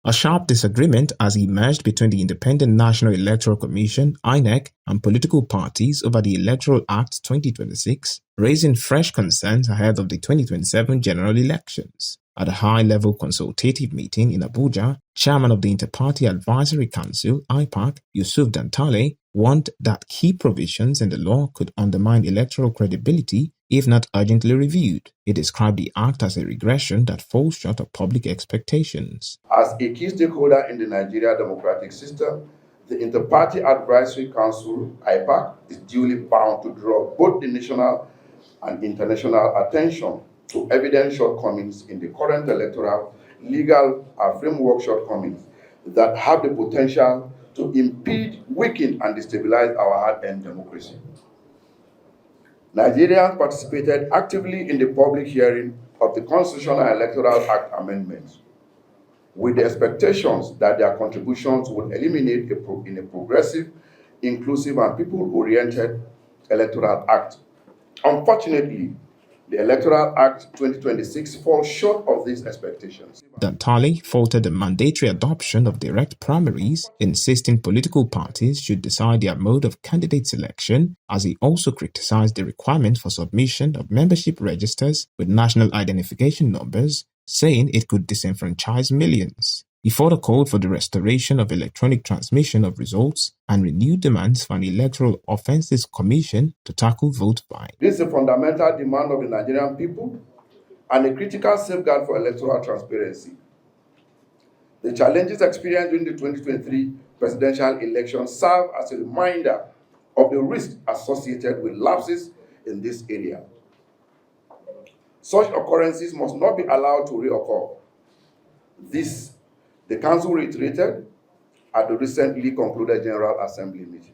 A sharp disagreement has emerged between the Independent National Electoral Commission (INEC) and political parties over the Electoral Act 2026, raising fresh concerns ahead of the 2027 general elections. At a high-level consultative meeting in Abuja, Chairman of the Inter-Party Advisory Council (IPAC), Yusuf Dantale, warned that key provisions in the law could undermine electoral credibility if not urgently reviewed. He described the act as a regression that falls short of public expectations. As a key stakeholder in the Nigeria democratic system, the Inter-Party Advisory Council (IPAC) is duly bound to draw both the national and international attention to evident shortcomings in the current electoral legal framework shortcomings that have the potential to impede, weaken, and destabilize our hard-earned democracy. Nigerians participated actively in the public hearing of the Constitutional Electoral Act amendments, with the expectations that their contributions would eliminate in a progressive, inclusive, and people-oriented Electoral Act. Unfortunately, the Electoral Act 2026 falls short of these expectations. Dantale faulted the mandatory adoption of direct primaries, insisting political parties should decide their mode of candidate selection, as he also criticized the requirement for submission of membership registers with national identification numbers, saying it could disenfranchise millions. He further called for the restoration of electronic transmission of results and renewed demands for an Electoral Offences Commission to tackle vote buying. This is a fundamental demand of the Nigerian people and a critical safeguard for electoral transparency. The challenges experienced during the 2023 presidential election serve as a reminder of the risks associated with lapses in this area. Such occurrences must not be allowed to reoccur. This, the Council reiterated at the recently concluded General Assembly meeting.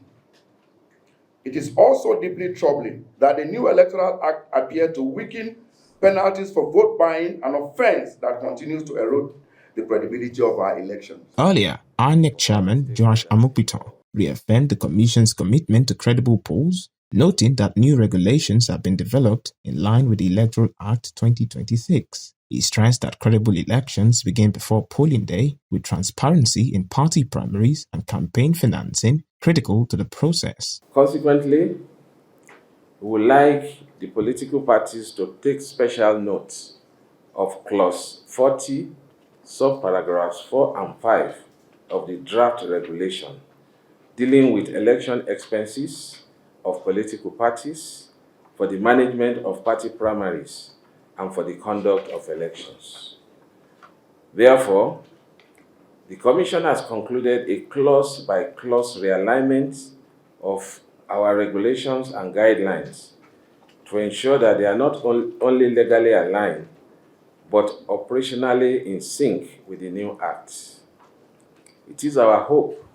It is also deeply troubling that the new Electoral Act appeared to weaken penalties for vote buying, an offense that continues to erode the credibility of our elections. Earlier, INEC Chairman Josh Amukpito reaffirmed the Commission's commitment to credible polls, noting that new regulations have been developed in line with the Electoral Act 2026. He stressed that credible elections begin before polling day, with transparency in party primaries and campaign financing critical to the process. Consequently, we would like the political parties to take special note of Clause 40, subparagraphs 4 and 5 of the draft regulation dealing with election expenses of political parties for the management of party primaries and for the conduct of elections. Therefore, the Commission has concluded a clause-by-clause realignment of our regulations and guidelines to ensure that they are not only legally aligned, but operationally in sync with the new Act. It is our hope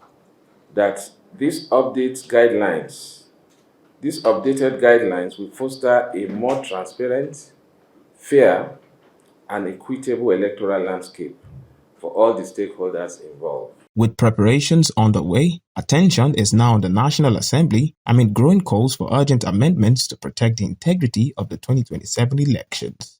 that these updated guidelines will foster a more transparent, fair, and equitable electoral landscape for all the stakeholders involved. With preparations underway, attention is now on the National Assembly amid growing calls for urgent amendments to protect the integrity of the 2027 elections.